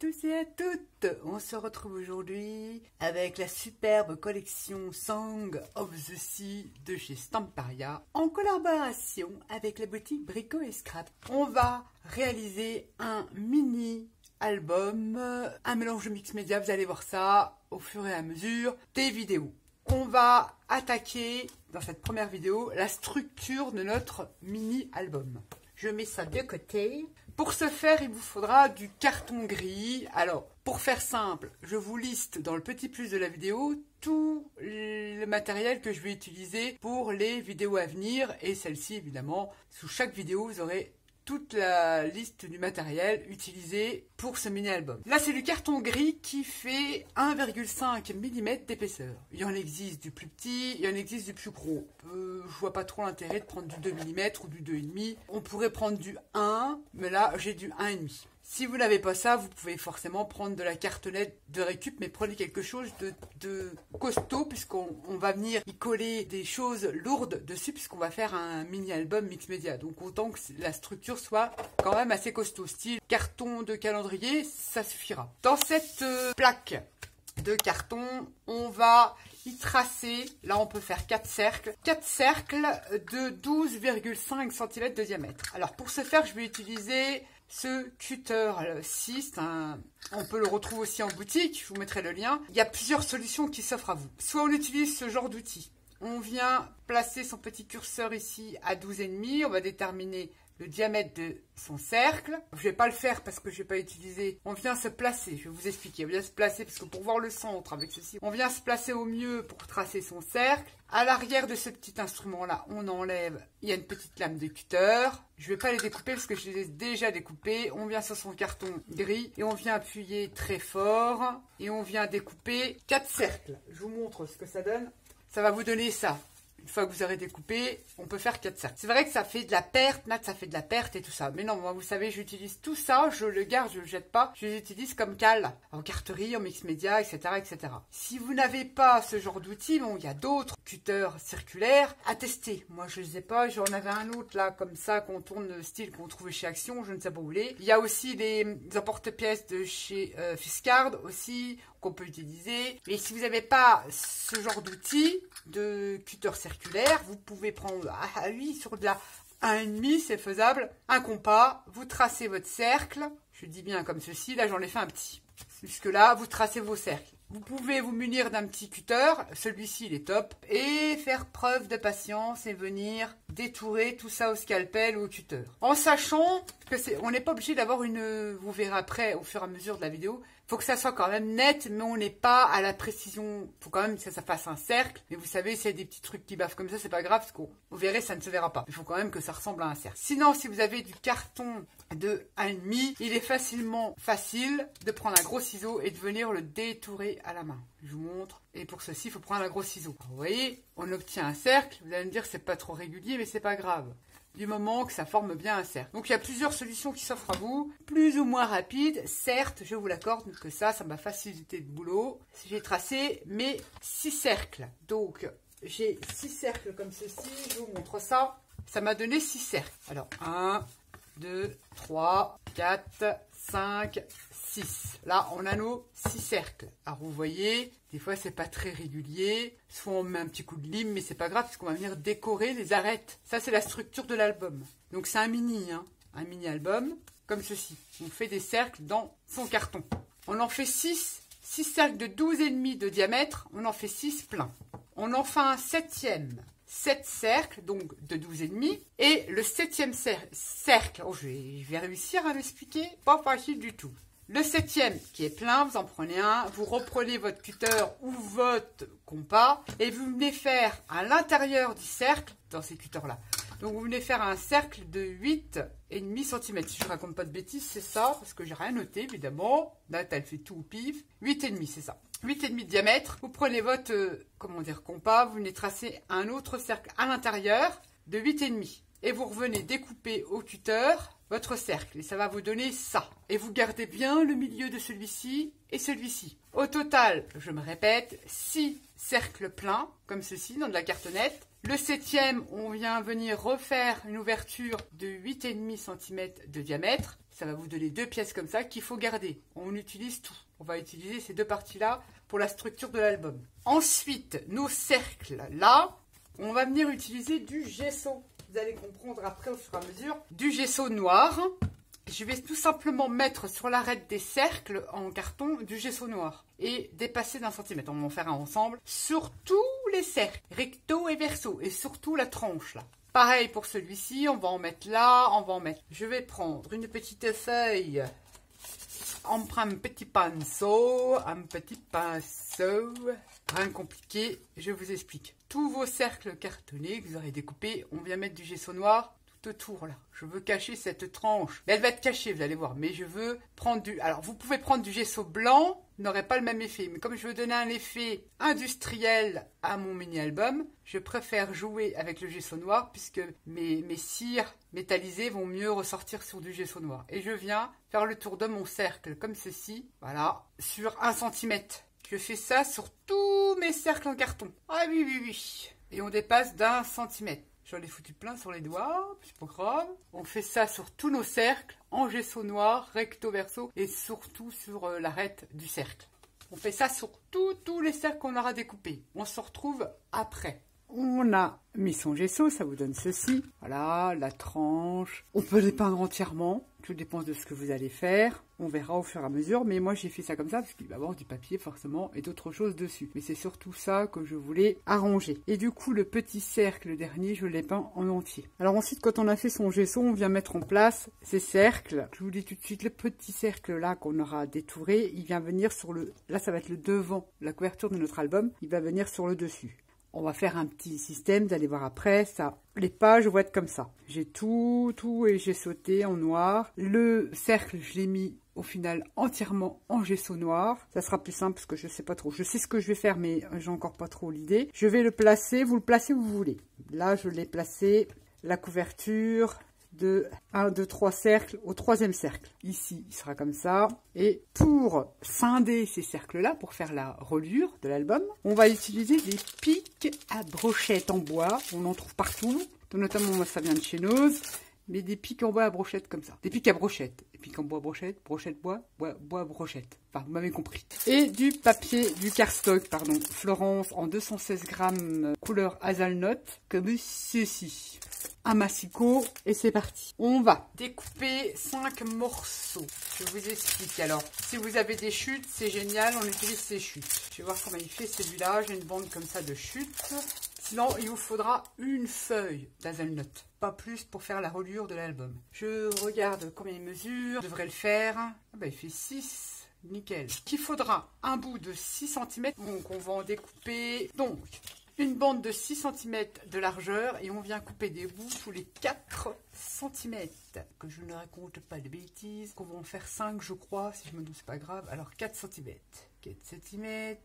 tous et à toutes, on se retrouve aujourd'hui avec la superbe collection Song of the Sea de chez Stamparia en collaboration avec la boutique Brico et Scrap. On va réaliser un mini album, un mélange de mix média, vous allez voir ça au fur et à mesure des vidéos. On va attaquer dans cette première vidéo la structure de notre mini album. Je mets ça de côté. Pour ce faire, il vous faudra du carton gris. Alors, pour faire simple, je vous liste dans le petit plus de la vidéo tout le matériel que je vais utiliser pour les vidéos à venir. Et celle-ci, évidemment, sous chaque vidéo, vous aurez toute la liste du matériel utilisé pour ce mini-album. Là, c'est du carton gris qui fait 1,5 mm d'épaisseur. Il y en existe du plus petit, il y en existe du plus gros. Je vois pas trop l'intérêt de prendre du 2 mm ou du 2,5. On pourrait prendre du 1, mais là, j'ai du 1,5. Si vous n'avez pas ça, vous pouvez forcément prendre de la cartonnette de récup, mais prenez quelque chose de costaud, puisqu'on va venir y coller des choses lourdes dessus, puisqu'on va faire un mini-album mix média. Donc autant que la structure soit quand même assez costaud. Style carton de calendrier, ça suffira. Dans cette plaque de carton, on va y tracer, là on peut faire 4 cercles de 12,5 cm de diamètre. Alors pour ce faire, je vais utiliser ce cutter 6, on peut le retrouver aussi en boutique, je vous mettrai le lien. Il y a plusieurs solutions qui s'offrent à vous. Soit on utilise ce genre d'outil, on vient placer son petit curseur ici à 12,5, on va déterminer le diamètre de son cercle. Je ne vais pas le faire parce que je ne vais pas utiliser. On vient se placer, je vais vous expliquer. On vient se placer parce que pour voir le centre avec ceci, on vient se placer au mieux pour tracer son cercle. À l'arrière de ce petit instrument-là, on enlève, il y a une petite lame de cutter. Je ne vais pas les découper parce que je les ai déjà découpés. On vient sur son carton gris et on vient appuyer très fort. Et on vient découper 4 cercles. Je vous montre ce que ça donne. Ça va vous donner ça. Une fois que vous aurez découpé, on peut faire 4 cercles. C'est vrai que ça fait de la perte, Nat, ça fait de la perte et tout ça. Mais non, moi, vous savez, j'utilise tout ça, je le garde, je le jette pas. Je les utilise comme cale, en carterie, en mix média, etc., etc. Si vous n'avez pas ce genre d'outil, bon, il y a d'autres cutters circulaires à tester. Moi, je les ai pas. J'en avais un autre, là, comme ça, qu'on tourne style qu'on trouve chez Action, je ne sais pas où vous voulez. Il y a aussi les emporte-pièces de chez Fiscard, aussi, qu'on peut utiliser. Mais si vous n'avez pas ce genre d'outil de cutter circulaire, vous pouvez prendre, ah oui, sur de la 1,5, c'est faisable, un compas, vous tracez votre cercle, je dis bien comme ceci, là j'en ai fait un petit. Jusque là, vous tracez vos cercles. Vous pouvez vous munir d'un petit cutter, celui-ci il est top, et faire preuve de patience et venir détourer tout ça au scalpel ou au cutter. En sachant que on n'est pas obligé d'avoir une, vous verrez après au fur et à mesure de la vidéo, il faut que ça soit quand même net, mais on n'est pas à la précision. Il faut quand même que ça fasse un cercle. Mais vous savez, s'il y a des petits trucs qui baffent comme ça, c'est pas grave, parce qu'on vous verrez, ça ne se verra pas. Il faut quand même que ça ressemble à un cercle. Sinon, si vous avez du carton de 1,5, il est facile de prendre un gros ciseau et de venir le détourer à la main. Je vous montre. Et pour ceci, il faut prendre un gros ciseau. Alors, vous voyez, on obtient un cercle. Vous allez me dire que c'est pas trop régulier, mais c'est pas grave. Du moment que ça forme bien un cercle. Donc il y a plusieurs solutions qui s'offrent à vous, plus ou moins rapides, certes, je vous l'accorde que ça m'a facilité le boulot. J'ai tracé mes 6 cercles. Donc j'ai 6 cercles comme ceci, je vous montre ça. Ça m'a donné 6 cercles. Alors 1, 2, 3, 4, 5, 6. Là, on a nos 6 cercles. Alors, vous voyez, des fois, c'est pas très régulier. Soit on met un petit coup de lime, mais c'est pas grave, parce qu'on va venir décorer les arêtes. Ça, c'est la structure de l'album. Donc, c'est un mini-album, comme ceci. On fait des cercles dans son carton. On en fait 6 cercles de 12,5 de diamètre. On en fait 6 pleins. On en fait un 7e. 7 cercles, donc de 12,5. Et le 7e cercle, oh, je vais réussir à l'expliquer, pas facile du tout. Le 7e qui est plein, vous en prenez un, vous reprenez votre cutter ou votre compas et vous venez faire à l'intérieur du cercle, dans ces cutters-là. Donc vous venez faire un cercle de 8,5 cm. Si je raconte pas de bêtises, c'est ça, parce que j'ai rien noté évidemment. Là, elle fait tout au pif. 8,5, c'est ça. 8,5 de diamètre. Vous prenez votre, compas, vous venez tracer un autre cercle à l'intérieur de 8,5. Et vous revenez découper au cutter votre cercle. Et ça va vous donner ça. Et vous gardez bien le milieu de celui-ci et celui-ci. Au total, je me répète, 6 cercles pleins, comme ceci, dans de la cartonnette. Le 7e, on vient venir refaire une ouverture de 8,5 cm de diamètre. Ça va vous donner 2 pièces comme ça qu'il faut garder. On utilise tout. On va utiliser ces 2 parties-là pour la structure de l'album. Ensuite, nos cercles là, on va venir utiliser du gesso. Vous allez comprendre après au fur et à mesure. Du gesso noir. Je vais tout simplement mettre sur l'arête des cercles en carton du gesso noir et dépasser d'1 centimètre. On va en faire un ensemble sur tous les cercles, recto et verso, et surtout la tranche là. Pareil pour celui-ci, on va en mettre là, on va en mettre. Je vais prendre une petite feuille, on prend un petit pinceau, rien de compliqué, je vous explique. Tous vos cercles cartonnés que vous aurez découpés, on vient mettre du gesso noir tout autour là. Je veux cacher cette tranche. Elle va être cachée, vous allez voir, mais je veux prendre du... Alors, vous pouvez prendre du gesso blanc, n'aurait pas le même effet. Mais comme je veux donner un effet industriel à mon mini-album, je préfère jouer avec le gesso noir puisque mes cires métallisées vont mieux ressortir sur du gesso noir. Et je viens faire le tour de mon cercle comme ceci, voilà, sur 1 cm. Je fais ça sur tous mes cercles en carton. Ah oui, oui, oui. Et on dépasse d'1 centimètre. J'en ai foutu plein sur les doigts, c'est pas grave. On fait ça sur tous nos cercles, en gesso noir, recto verso, et surtout sur l'arête du cercle. On fait ça sur tous les cercles qu'on aura découpés. On se retrouve après. On a mis son gesso, ça vous donne ceci. Voilà, la tranche. On peut les peindre entièrement, tout dépend de ce que vous allez faire. On verra au fur et à mesure, mais moi j'ai fait ça comme ça parce qu'il va y avoir du papier forcément et d'autres choses dessus. Mais c'est surtout ça que je voulais arranger. Et du coup, le petit cercle dernier, je l'ai peint en entier. Alors ensuite, quand on a fait son gesso, on vient mettre en place ces cercles. Je vous dis tout de suite, le petit cercle là qu'on aura détouré, il vient venir sur le... Là, ça va être le devant, la couverture de notre album. Il va venir sur le dessus. On va faire un petit système, vous allez voir après, ça. Les pages vont être comme ça. J'ai tout et j'ai sauté en noir. Le cercle, je l'ai mis au final entièrement en gesso noir. Ça sera plus simple parce que je sais pas trop. Je sais ce que je vais faire, mais j'ai encore pas trop l'idée. Je vais le placer, vous le placez où vous voulez. Là, je l'ai placé, la couverture de 1, 2, 3 cercles au 3e cercle. Ici, il sera comme ça. Et pour scinder ces cercles-là, pour faire la reliure de l'album, on va utiliser des pics à brochettes en bois. On en trouve partout. Notamment, moi, ça vient de chez Nose. Mais des pics en bois à brochette comme ça. Des pics à brochette. Des pics en bois brochette, brochette bois, bois brochette. Enfin, vous m'avez compris. Et du papier, du cardstock, pardon, Florence en 216 grammes couleur hazelnut, comme ceci. Un massicot et c'est parti. On va découper 5 morceaux. Je vous explique. Alors, si vous avez des chutes, c'est génial, on utilise ces chutes. Je vais voir comment il fait celui-là. J'ai une bande comme ça de chutes. Sinon, il vous faudra une feuille d'hazelnut. Pas plus pour faire la reliure de l'album. Je regarde combien il mesure. Je devrais le faire. Ah bah, il fait 6. Nickel. Il faudra un bout de 6 cm. Donc, on va en découper. Donc, une bande de 6 cm de largeur. Et on vient couper des bouts tous les 4 cm. Que je ne raconte pas de bêtises. Qu'on va en faire 5, je crois. Si je me doute, c'est pas grave. Alors, 4 cm. 4 cm.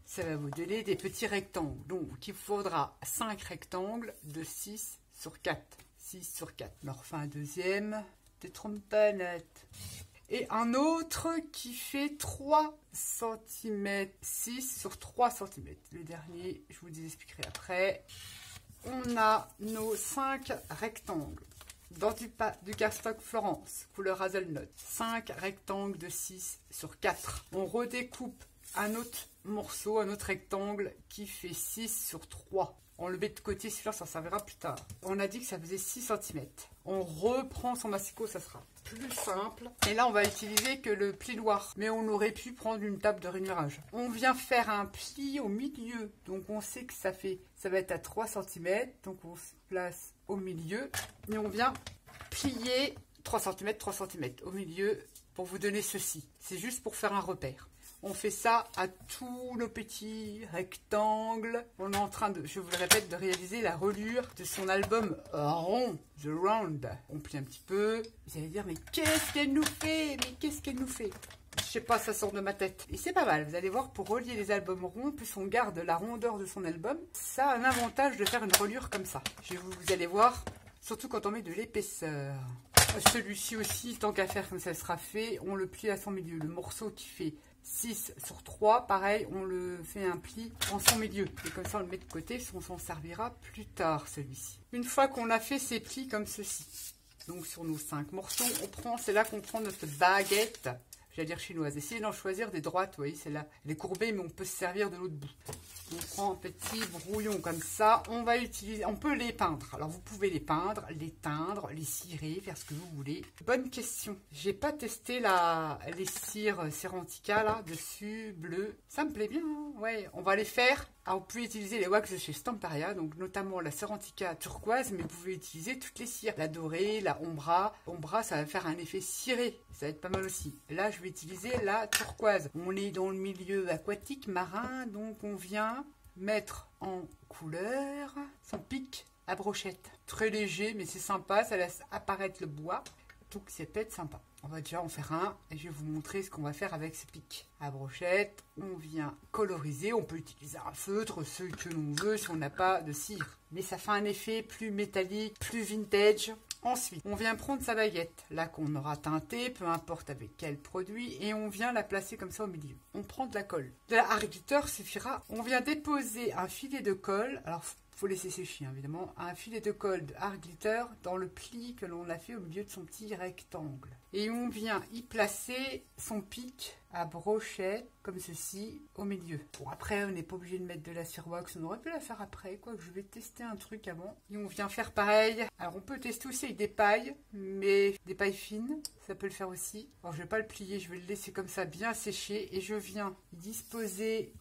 Ça va vous donner des petits rectangles. Donc, il faudra 5 rectangles de 6 sur 4. 6 sur 4. On en refait un deuxième. Te trompe pas, Nat. Et un autre qui fait 3 cm. 6 sur 3 cm. Le dernier, je vous expliquerai après. On a nos 5 rectangles. Dans du cardstock Florence, couleur hazelnut. 5 rectangles de 6 sur 4. On redécoupe un autre morceau, un autre rectangle qui fait 6 sur 3. On le met de côté, celui-là, ça servira plus tard. On a dit que ça faisait 6 cm. On reprend son massicot, ça sera plus simple. Et là, on va utiliser que le pli noir. Mais on aurait pu prendre une table de rainurage. On vient faire un pli au milieu. Donc, on sait que ça va être à 3 cm. Donc, on se place au milieu. Et on vient plier 3 cm, 3 cm au milieu pour vous donner ceci. C'est juste pour faire un repère. On fait ça à tous nos petits rectangles. On est en train de, je vous le répète, de réaliser la reliure de son album rond, The Round. On plie un petit peu. Vous allez dire, mais qu'est-ce qu'elle nous fait? Mais qu'est-ce qu'elle nous fait? Je sais pas, ça sort de ma tête. Et c'est pas mal, vous allez voir, pour relier les albums ronds, plus on garde la rondeur de son album, ça a un avantage de faire une reliure comme ça. Vous allez voir, surtout quand on met de l'épaisseur. Celui-ci aussi, tant qu'à faire comme ça sera fait, on le plie à son milieu. Le morceau qui fait 6 sur 3, pareil, on le fait un pli en son milieu. Et comme ça, on le met de côté, on s'en servira plus tard, celui-ci. Une fois qu'on a fait ces plis comme ceci, donc sur nos 5 morceaux, c'est là qu'on prend notre baguette, j'allais dire chinoise. Essayez d'en choisir des droites, vous voyez, celle-là, elle est courbée, mais on peut se servir de l'autre bout. On prend un petit brouillon comme ça, on peut les peindre. Alors vous pouvez les peindre, les teindre, les cirer, faire ce que vous voulez. Bonne question. J'ai pas testé les cires Cerantica là dessus, bleu. Ça me plaît bien, hein, ouais. On va les faire. Alors vous pouvez utiliser les wax de chez Stamparia, donc notamment la Cerantica turquoise, mais vous pouvez utiliser toutes les cires. La dorée, la ombra. Ombra, ça va faire un effet ciré. Ça va être pas mal aussi. Là, je vais utiliser la turquoise. On est dans le milieu aquatique, marin, donc on vient mettre en couleur son pic à brochette. Très léger, mais c'est sympa, ça laisse apparaître le bois. Donc c'est peut-être sympa. On va déjà en faire un et je vais vous montrer ce qu'on va faire avec ce pic à brochette. On vient coloriser, on peut utiliser un feutre, ce que l'on veut si on n'a pas de cire. Mais ça fait un effet plus métallique, plus vintage. Ensuite, on vient prendre sa baguette, là qu'on aura teinté, peu importe avec quel produit, et on vient la placer comme ça au milieu. On prend de la colle. De la art glitter suffira. On vient déposer un filet de colle, alors faut laisser sécher évidemment, un filet de colle de art glitter dans le pli que l'on a fait au milieu de son petit rectangle. Et on vient y placer son pic à brochette, comme ceci, au milieu. Bon, après, on n'est pas obligé de mettre de la cire wax, on aurait pu la faire après, quoique je vais tester un truc avant. Et on vient faire pareil. Alors, on peut tester aussi avec des pailles, mais des pailles fines, ça peut le faire aussi. Alors, je vais pas le plier, je vais le laisser comme ça, bien sécher, et je viens disposer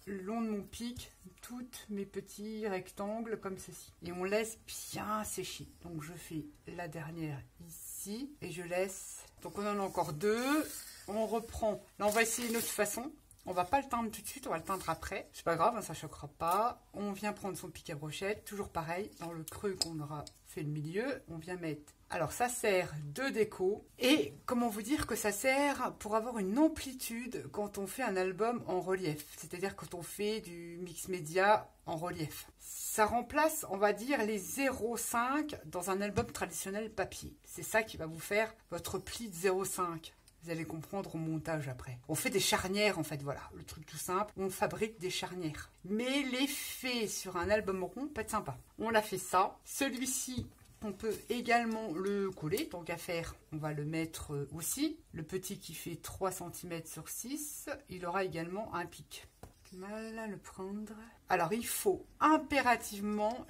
le long de mon pic tous mes petits rectangles comme ceci. Et on laisse bien sécher. Donc, je fais la dernière ici, et je laisse... Donc, on en a encore 2. On reprend. Là, on va essayer une autre façon. On va pas le teindre tout de suite, on va le teindre après. C'est pas grave, hein, ça choquera pas. On vient prendre son pic à brochette, toujours pareil, dans le creux qu'on aura fait le milieu. On vient mettre... Alors, ça sert de déco. Et comment vous dire que ça sert pour avoir une amplitude quand on fait un album en relief. C'est-à-dire quand on fait du mix média en relief. Ça remplace, on va dire, les 0,5 dans un album traditionnel papier. C'est ça qui va vous faire votre pli de 0,5. Vous allez comprendre au montage après. On fait des charnières en fait, voilà, le truc tout simple. On fabrique des charnières. Mais l'effet sur un album rond peut être sympa. On a fait ça. Celui-ci, on peut également le coller. Tant qu'à faire, on va le mettre aussi. Le petit qui fait 3 cm sur 6, il aura également un pic. Mal à le prendre. Alors il faut impérativement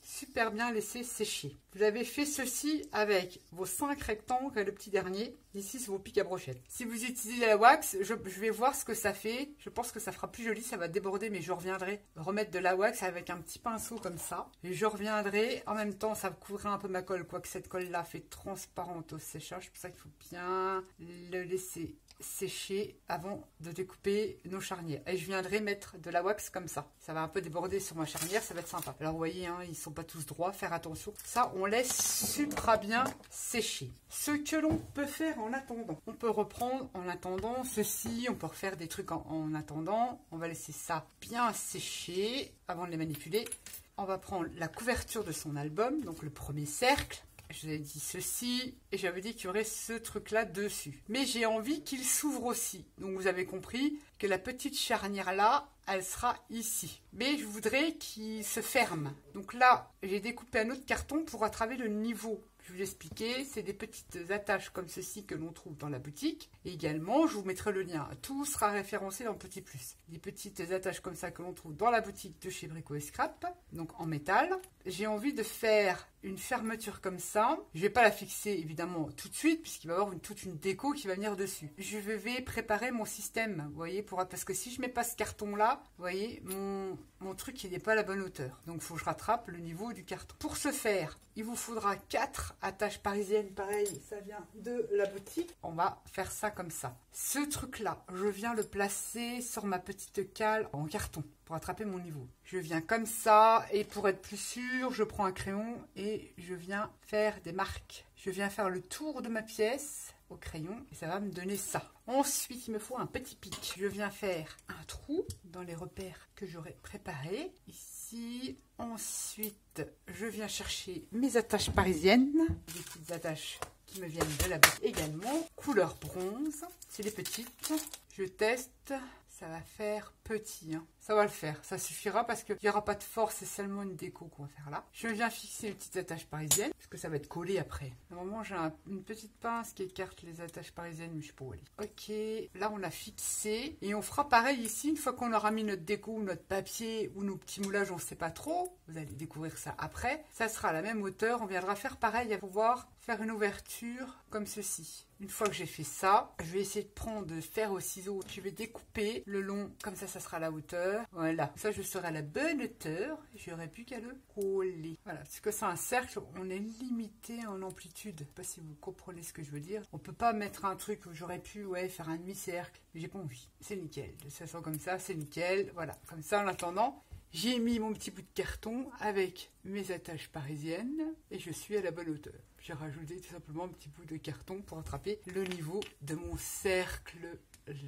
super bien laisser sécher. Vous avez fait ceci avec vos 5 rectangles et le petit dernier. Ici c'est vos pics à brochette. Si vous utilisez la wax, je vais voir ce que ça fait. Je pense que ça fera plus joli, ça va déborder, mais je reviendrai remettre de la wax avec un petit pinceau comme ça. Et je reviendrai, en même temps ça couvrir un peu ma colle, quoique cette colle là fait transparente au séchage. C'est pour ça qu'il faut bien le laisser sécher avant de découper nos charnières. Et je viendrai mettre de la wax comme ça. Ça va un peu déborder sur ma charnière, ça va être sympa. Alors vous voyez, hein, ils sont pas tous droits, faire attention. Ça, on laisse super bien sécher. Ce que l'on peut faire en attendant. On peut reprendre en attendant ceci, on peut refaire des trucs en attendant. On va laisser ça bien sécher avant de les manipuler. On va prendre la couverture de son album, donc le premier cercle. Je vous ai dit ceci, et j'avais dit qu'il y aurait ce truc-là dessus. Mais j'ai envie qu'il s'ouvre aussi. Donc vous avez compris que la petite charnière-là, elle sera ici. Mais je voudrais qu'il se ferme. Donc là, j'ai découpé un autre carton pour attraper le niveau. Je vais vous expliquer, c'est des petites attaches comme ceci que l'on trouve dans la boutique. Et également, je vous mettrai le lien. Tout sera référencé dans le petit plus. Des petites attaches comme ça que l'on trouve dans la boutique de chez Brico et Scrap, donc en métal. J'ai envie de faire une fermeture comme ça. Je ne vais pas la fixer évidemment tout de suite puisqu'il va y avoir toute une déco qui va venir dessus. Je vais préparer mon système, vous voyez, parce que si je ne mets pas ce carton-là, vous voyez, mon truc il n'est pas à la bonne hauteur. Donc il faut que je rattrape le niveau du carton. Pour ce faire, il vous faudra 4 attaches parisiennes, pareil, ça vient de la boutique. On va faire ça comme ça. Ce truc-là, je viens le placer sur ma petite cale en carton pour attraper mon niveau. Je viens comme ça et pour être plus sûr, je prends un crayon et je viens faire des marques. Je viens faire le tour de ma pièce au crayon et ça va me donner ça. Ensuite, il me faut un petit pic. Je viens faire un trou dans les repères que j'aurai préparés ici. Ensuite, je viens chercher mes attaches parisiennes, des petites attaches qui me viennent de là-bas également. Couleur bronze, c'est les petites. Je teste, ça va faire petit. Hein. Ça va le faire, ça suffira parce qu'il n'y aura pas de force, c'est seulement une déco qu'on va faire là. Je viens fixer les petites attaches parisiennes parce que ça va être collé après. Normalement, j'ai une petite pince qui écarte les attaches parisiennes, mais je sais pas où aller. Ok, là on a fixé et on fera pareil ici une fois qu'on aura mis notre déco, notre papier ou nos petits moulages, on ne sait pas trop. Vous allez découvrir ça après. Ça sera à la même hauteur, on viendra faire pareil à pouvoir faire une ouverture comme ceci. Une fois que j'ai fait ça, je vais essayer de prendre de fer au ciseau. Je vais découper le long, comme ça sera à la hauteur. Voilà, ça je serai à la bonne hauteur. J'aurai plus qu'à le coller. Voilà, parce que c'est un cercle, on est limité en amplitude. Je sais pas si vous comprenez ce que je veux dire. On peut pas mettre un truc où j'aurais pu faire un demi-cercle, mais j'ai pas envie. C'est nickel, de toute façon comme ça, c'est nickel. Voilà, comme ça en attendant, j'ai mis mon petit bout de carton avec mes attaches parisiennes et je suis à la bonne hauteur. J'ai rajouté tout simplement un petit bout de carton pour attraper le niveau de mon cercle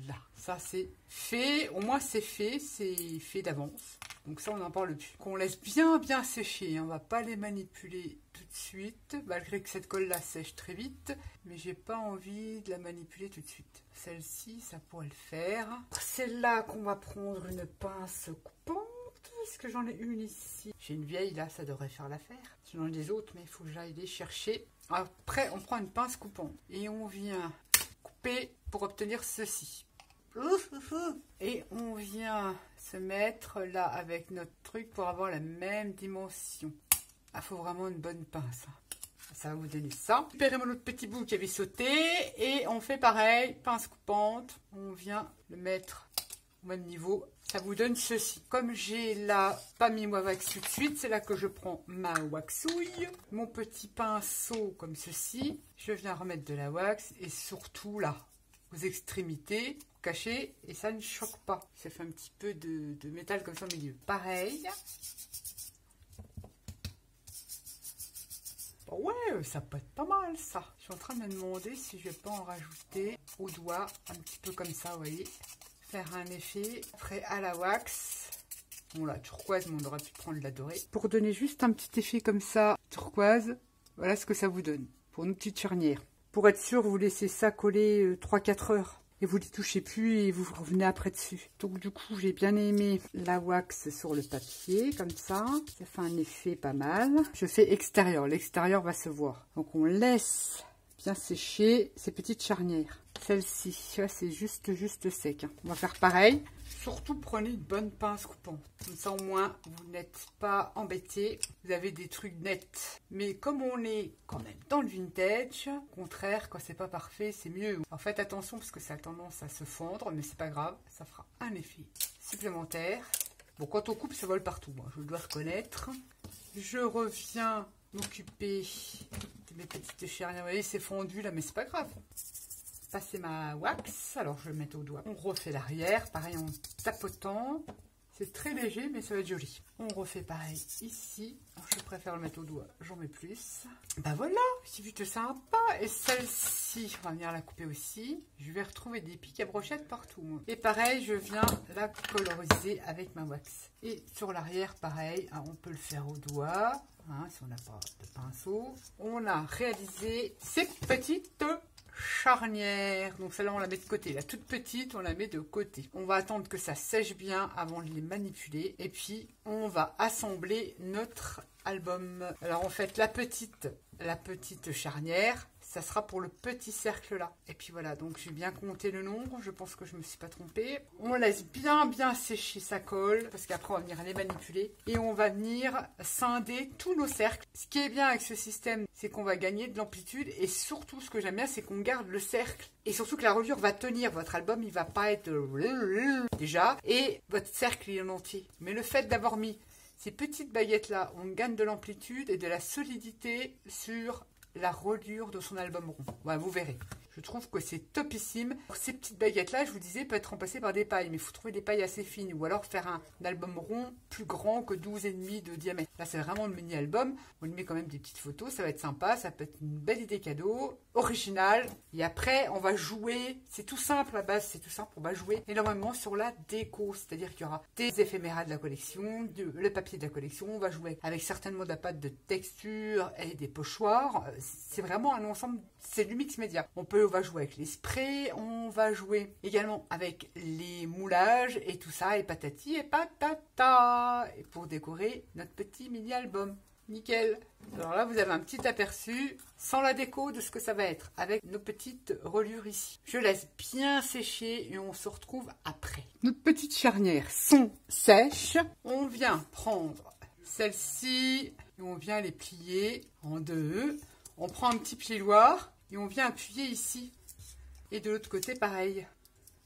là. Ça c'est fait, au moins c'est fait d'avance. Donc ça on n'en parle plus. Qu'on laisse bien sécher, hein. On va pas les manipuler tout de suite, malgré que cette colle là sèche très vite. Mais j'ai pas envie de la manipuler tout de suite. Celle-ci, ça pourrait le faire. C'est là qu'on va prendre une pince coupante. Est-ce que j'en ai une ici? J'ai une vieille là, ça devrait faire l'affaire. J'en ai des autres, mais il faut que j'aille les chercher. Après, on prend une pince coupante et on vient couper pour obtenir ceci. Et on vient se mettre là avec notre truc pour avoir la même dimension. Il faut vraiment une bonne pince. Ça va vous donner ça. Récupérez mon autre petit bout qui avait sauté et on fait pareil, pince coupante. On vient le mettre au même niveau. Ça vous donne ceci. Comme j'ai là pas mis ma wax tout de suite, c'est là que je prends ma waxouille, mon petit pinceau comme ceci. Je viens remettre de la wax et surtout là, aux extrémités, caché et ça ne choque pas. Ça fait un petit peu de métal comme ça au milieu. Pareil. Ouais, ça peut être pas mal ça. Je suis en train de me demander si je vais pas en rajouter au doigt, un petit peu comme ça, vous voyez. Faire un effet. Après à la wax. Bon là, turquoise, mais on aurait pu prendre la dorée. Pour donner juste un petit effet comme ça, turquoise, voilà ce que ça vous donne. Pour une petite charnière. Pour être sûr, vous laissez ça coller 3-4 heures. Et vous ne les touchez plus et vous revenez après dessus. Donc du coup, j'ai bien aimé la wax sur le papier, comme ça. Ça fait un effet pas mal. Je fais extérieur. L'extérieur va se voir. Donc on laisse bien sécher ces petites charnières. Celle-ci, c'est juste sec. Hein. On va faire pareil. Surtout, prenez une bonne pince coupante. Comme ça, au moins, vous n'êtes pas embêté. Vous avez des trucs nets. Mais comme on est quand même dans le vintage, au contraire, quand c'est pas parfait, c'est mieux. Alors faites attention parce que ça a tendance à se fondre, mais c'est pas grave. Ça fera un effet supplémentaire. Bon, quand on coupe, ça vole partout. Moi, je dois reconnaître. Je reviens m'occuper de mes petites charnières. Vous voyez, c'est fondu là, mais c'est pas grave. Passer ma wax, alors je vais le mettre au doigt. On refait l'arrière, pareil en tapotant. C'est très léger, mais ça va être joli. On refait pareil ici. Alors, je préfère le mettre au doigt, j'en mets plus. Ben voilà, c'est vite sympa. Et celle-ci, on va venir la couper aussi. Je vais retrouver des pics à brochettes partout. Et pareil, je viens la coloriser avec ma wax. Et sur l'arrière, pareil, hein, on peut le faire au doigt. Hein, si on n'a pas de pinceau. On a réalisé ces petites charnière. Donc celle-là, on la met de côté. La toute petite, on la met de côté. On va attendre que ça sèche bien avant de les manipuler. Et puis, on va assembler notre album. Alors, en fait, la petite charnière, ça sera pour le petit cercle là. Et puis voilà, donc j'ai bien compté le nombre. Je pense que je me suis pas trompée. On laisse bien sécher sa colle. Parce qu'après, on va venir les manipuler. Et on va venir scinder tous nos cercles. Ce qui est bien avec ce système, c'est qu'on va gagner de l'amplitude. Et surtout, ce que j'aime bien, c'est qu'on garde le cercle. Et surtout que la reliure va tenir. Votre album, il va pas être déjà. Et votre cercle, il est en entier. Mais le fait d'avoir mis ces petites baguettes là, on gagne de l'amplitude et de la solidité sur la reliure de son album rond. Ouais, vous verrez. Je trouve que c'est topissime. Ces petites baguettes-là, je vous disais, peuvent être remplacées par des pailles, mais il faut trouver des pailles assez fines ou alors faire un album rond plus grand que 12,5 de diamètre. Là, c'est vraiment le mini-album. On lui met quand même des petites photos, ça va être sympa, ça peut être une belle idée cadeau, originale. Et après, on va jouer, c'est tout simple à la base, c'est tout simple, on va jouer énormément sur la déco, c'est-à-dire qu'il y aura des éphéméras de la collection, le papier de la collection, on va jouer avec certainement de la pâte de texture et des pochoirs. C'est vraiment un ensemble, c'est du mix média. On va jouer avec les sprays, on va jouer également avec les moulages et tout ça, et patati et patata, et pour décorer notre petit mini-album. Nickel. Alors là, vous avez un petit aperçu sans la déco de ce que ça va être avec nos petites reliures ici. Je laisse bien sécher et on se retrouve après. Nos petites charnières sont sèches. On vient prendre celle-ci et on vient les plier en deux. On prend un petit plioir et on vient appuyer ici. Et de l'autre côté, pareil.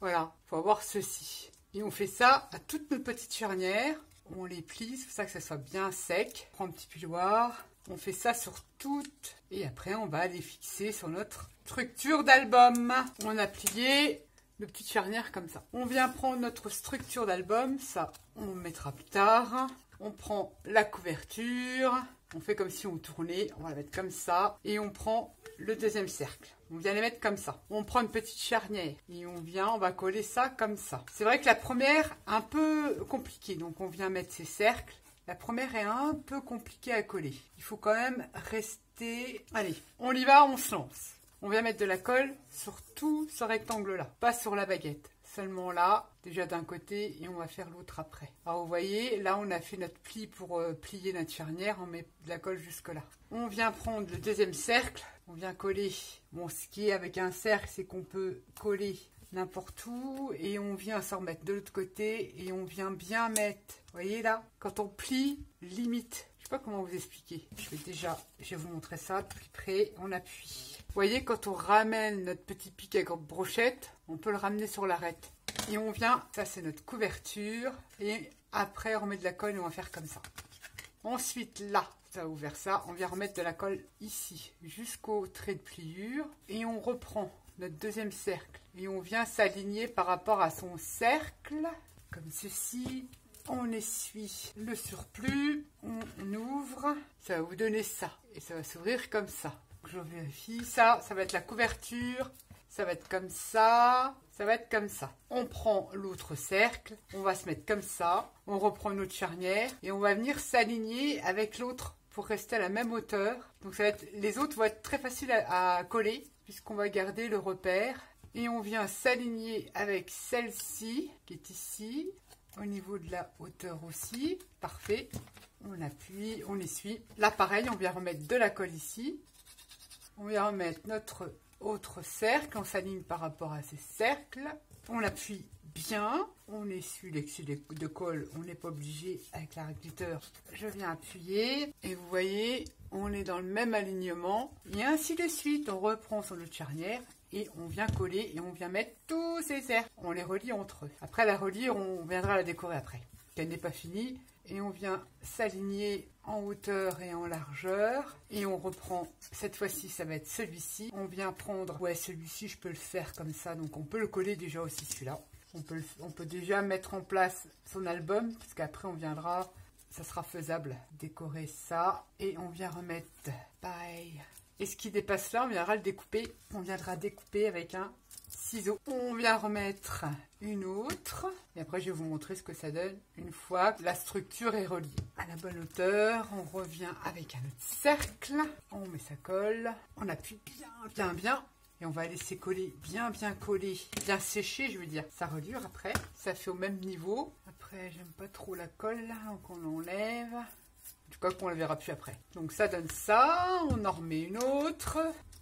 Voilà, il faut avoir ceci. Et on fait ça à toutes nos petites charnières. On les plie, c'est pour ça que ça soit bien sec. On prend un petit plioir, on fait ça sur toutes. Et après, on va les fixer sur notre structure d'album. On a plié nos petites charnières comme ça. On vient prendre notre structure d'album, ça on mettra plus tard. On prend la couverture, on fait comme si on tournait, on va la mettre comme ça. Et on prend le deuxième cercle. On vient les mettre comme ça. On prend une petite charnière et on va coller ça comme ça. C'est vrai que la première, un peu compliquée. Donc on vient mettre ces cercles. La première est un peu compliquée à coller. Il faut quand même rester... Allez, on y va, on se lance. On vient mettre de la colle sur tout ce rectangle-là, pas sur la baguette. Seulement là, déjà d'un côté, et on va faire l'autre après. Alors vous voyez, là on a fait notre pli pour plier notre charnière, on met de la colle jusque là. On vient prendre le deuxième cercle, on vient coller. Bon, ce qui est avec un cercle, c'est qu'on peut coller n'importe où, et on vient s'en remettre de l'autre côté, et on vient bien mettre, vous voyez là, quand on plie, limite. Je sais pas comment vous expliquer. Je vais vous montrer ça de plus près, on appuie. Vous voyez, quand on ramène notre petit pic avec notre brochette, on peut le ramener sur l'arête. Et on vient, ça c'est notre couverture, et après on remet de la colle et on va faire comme ça. Ensuite là, ça a ouvert ça, on vient remettre de la colle ici, jusqu'au trait de pliure, et on reprend notre deuxième cercle, et on vient s'aligner par rapport à son cercle, comme ceci. On essuie le surplus, on ouvre, ça va vous donner ça, et ça va s'ouvrir comme ça. Je vérifie, ça va être la couverture, ça va être comme ça va être comme ça. On prend l'autre cercle, on va se mettre comme ça, on reprend notre charnière, et on va venir s'aligner avec l'autre pour rester à la même hauteur. Donc les autres vont être très faciles à coller, puisqu'on va garder le repère. Et on vient s'aligner avec celle-ci, qui est ici, au niveau de la hauteur aussi. Parfait. On appuie, on essuie. Là, pareil, on vient remettre de la colle ici. On vient remettre notre autre cercle. On s'aligne par rapport à ces cercles. On appuie bien. On essuie l'excès de colle. On n'est pas obligé avec la régulateur. Je viens appuyer. Et vous voyez, on est dans le même alignement. Et ainsi de suite. On reprend sur notre charnière. Et on vient coller et on vient mettre tous ces cercles. On les relie entre eux. Après la relier, on viendra la décorer après. Elle n'est pas finie. Et on vient s'aligner en hauteur et en largeur. Et on reprend, cette fois-ci, ça va être celui-ci. On vient prendre, ouais, celui-ci, je peux le faire comme ça. Donc on peut le coller déjà aussi, celui-là. On peut déjà mettre en place son album, parce qu'après on viendra, ça sera faisable, décorer ça. Et on vient remettre, pareil. Et ce qui dépasse là, on viendra le découper. On viendra découper avec un ciseau. On vient remettre une autre. Et après, je vais vous montrer ce que ça donne une fois que la structure est reliée. À la bonne hauteur, on revient avec un autre cercle. On met sa colle. On appuie bien. Et on va laisser coller, bien coller, bien sécher, je veux dire. Ça reliure après. Ça fait au même niveau. Après, j'aime pas trop la colle, là, donc on l'enlève. En tout cas, qu'on ne la verra plus après. Donc ça donne ça. On en remet une autre.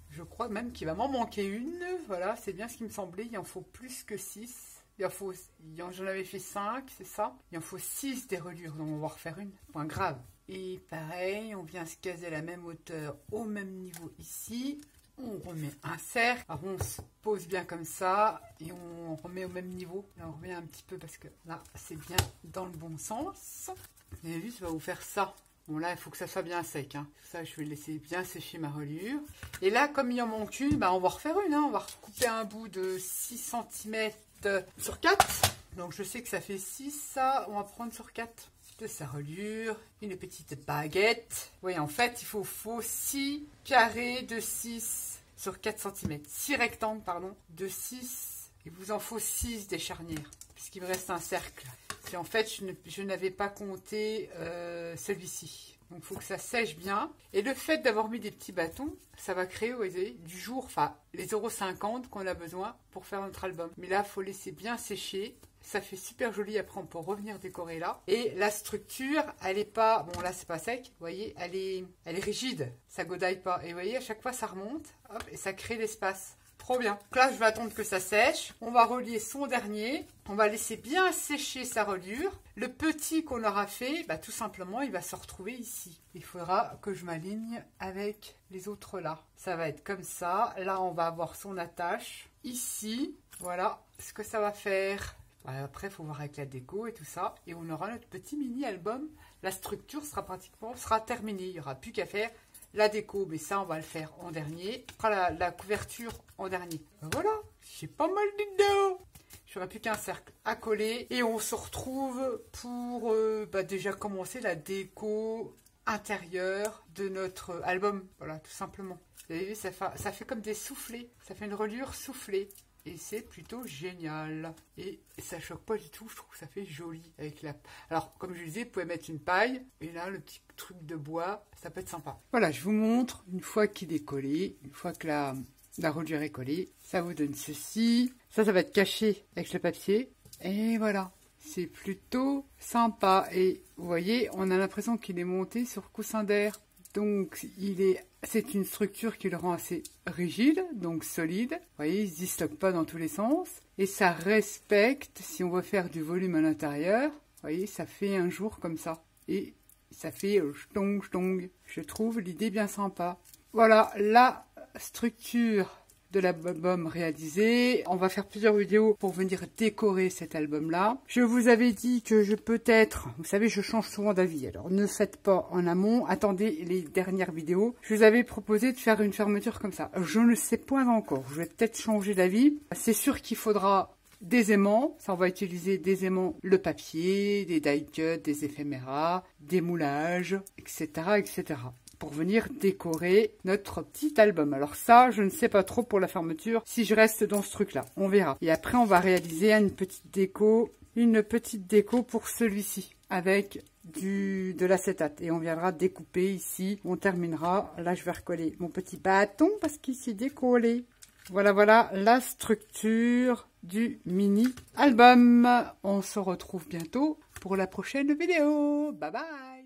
Je crois même qu'il va m'en manquer une. Voilà, c'est bien ce qui me semblait. Il en faut plus que 6. J'en avais fait 5, c'est ça. Il en faut 6 des reliures, donc on va refaire une. Point grave. Et pareil, on vient se caser à la même hauteur, au même niveau ici. On remet un cercle. Alors on se pose bien comme ça et on remet au même niveau. Et on remet un petit peu parce que là, c'est bien dans le bon sens. Vous avez vu, ça va vous faire ça. Bon là, il faut que ça soit bien sec. Hein. Ça, je vais laisser bien sécher ma reliure. Et là, comme il en manque une, bah, on va refaire une. Hein. On va recouper un bout de 6 cm sur 4. Donc je sais que ça fait 6, ça. On va prendre sur 4 de sa reliure. Une petite baguette. Oui, en fait, il faut 6 carrés de 6 sur 4 cm. 6 rectangles, pardon, de 6. Il vous en faut 6 des charnières. Puisqu'il me reste un cercle. Et en fait, je n'avais pas compté celui-ci. Donc, il faut que ça sèche bien. Et le fait d'avoir mis des petits bâtons, ça va créer, vous voyez, du jour, enfin, les 0,50 € qu'on a besoin pour faire notre album. Mais là, il faut laisser bien sécher. Ça fait super joli. Après, on peut revenir décorer là. Et la structure, elle est pas... Bon, là, c'est pas sec. Vous voyez, elle est rigide. Ça godaille pas. Et vous voyez, à chaque fois, ça remonte. Hop, et ça crée l'espace. Trop bien. Donc là, je vais attendre que ça sèche. On va relier son dernier. On va laisser bien sécher sa reliure. Le petit qu'on aura fait, bah, tout simplement, il va se retrouver ici. Il faudra que je m'aligne avec les autres là. Ça va être comme ça. Là, on va avoir son attache. Ici, voilà ce que ça va faire. Après, il faut voir avec la déco et tout ça. Et on aura notre petit mini-album. La structure sera terminée. Il n'y aura plus qu'à faire la déco, mais ça, on va le faire en dernier. On fera la couverture en dernier. Ben voilà, j'ai pas mal d'idées. Je n'aurai plus qu'un cercle à coller. Et on se retrouve pour déjà commencer la déco intérieure de notre album. Voilà, tout simplement. Vous avez vu, ça fait comme des soufflets. Ça fait une reliure soufflée. Et c'est plutôt génial. Et ça choque pas du tout, je trouve que ça fait joli avec la... Alors, comme je le disais, vous pouvez mettre une paille. Et là, le petit truc de bois, ça peut être sympa. Voilà, je vous montre, une fois qu'il est collé, une fois que la reliure est collée, ça vous donne ceci. Ça va être caché avec le papier. Et voilà, c'est plutôt sympa. Et vous voyez, on a l'impression qu'il est monté sur coussin d'air. Donc, c'est une structure qui le rend assez rigide, donc solide. Vous voyez, il ne se disloque pas dans tous les sens. Et ça respecte, si on veut faire du volume à l'intérieur, vous voyez, ça fait un jour comme ça. Et ça fait stong, stong. Je trouve l'idée bien sympa. Voilà, la structure de l'album réalisé. On va faire plusieurs vidéos pour venir décorer cet album-là. Je vous avais dit que vous savez, je change souvent d'avis. Alors, ne faites pas en amont. Attendez les dernières vidéos. Je vous avais proposé de faire une fermeture comme ça. Je ne sais point encore. Je vais peut-être changer d'avis. C'est sûr qu'il faudra des aimants. Ça, on va utiliser des aimants, le papier, des die cuts, des éphéméras, des moulages, etc., etc. pour venir décorer notre petit album. Alors ça, je ne sais pas trop pour la fermeture, si je reste dans ce truc-là. On verra. Et après, on va réaliser une petite déco pour celui-ci, avec de l'acétate. Et on viendra découper ici. On terminera. Là, je vais recoller mon petit bâton parce qu'il s'est décollé. Voilà la structure du mini album. On se retrouve bientôt pour la prochaine vidéo. Bye bye!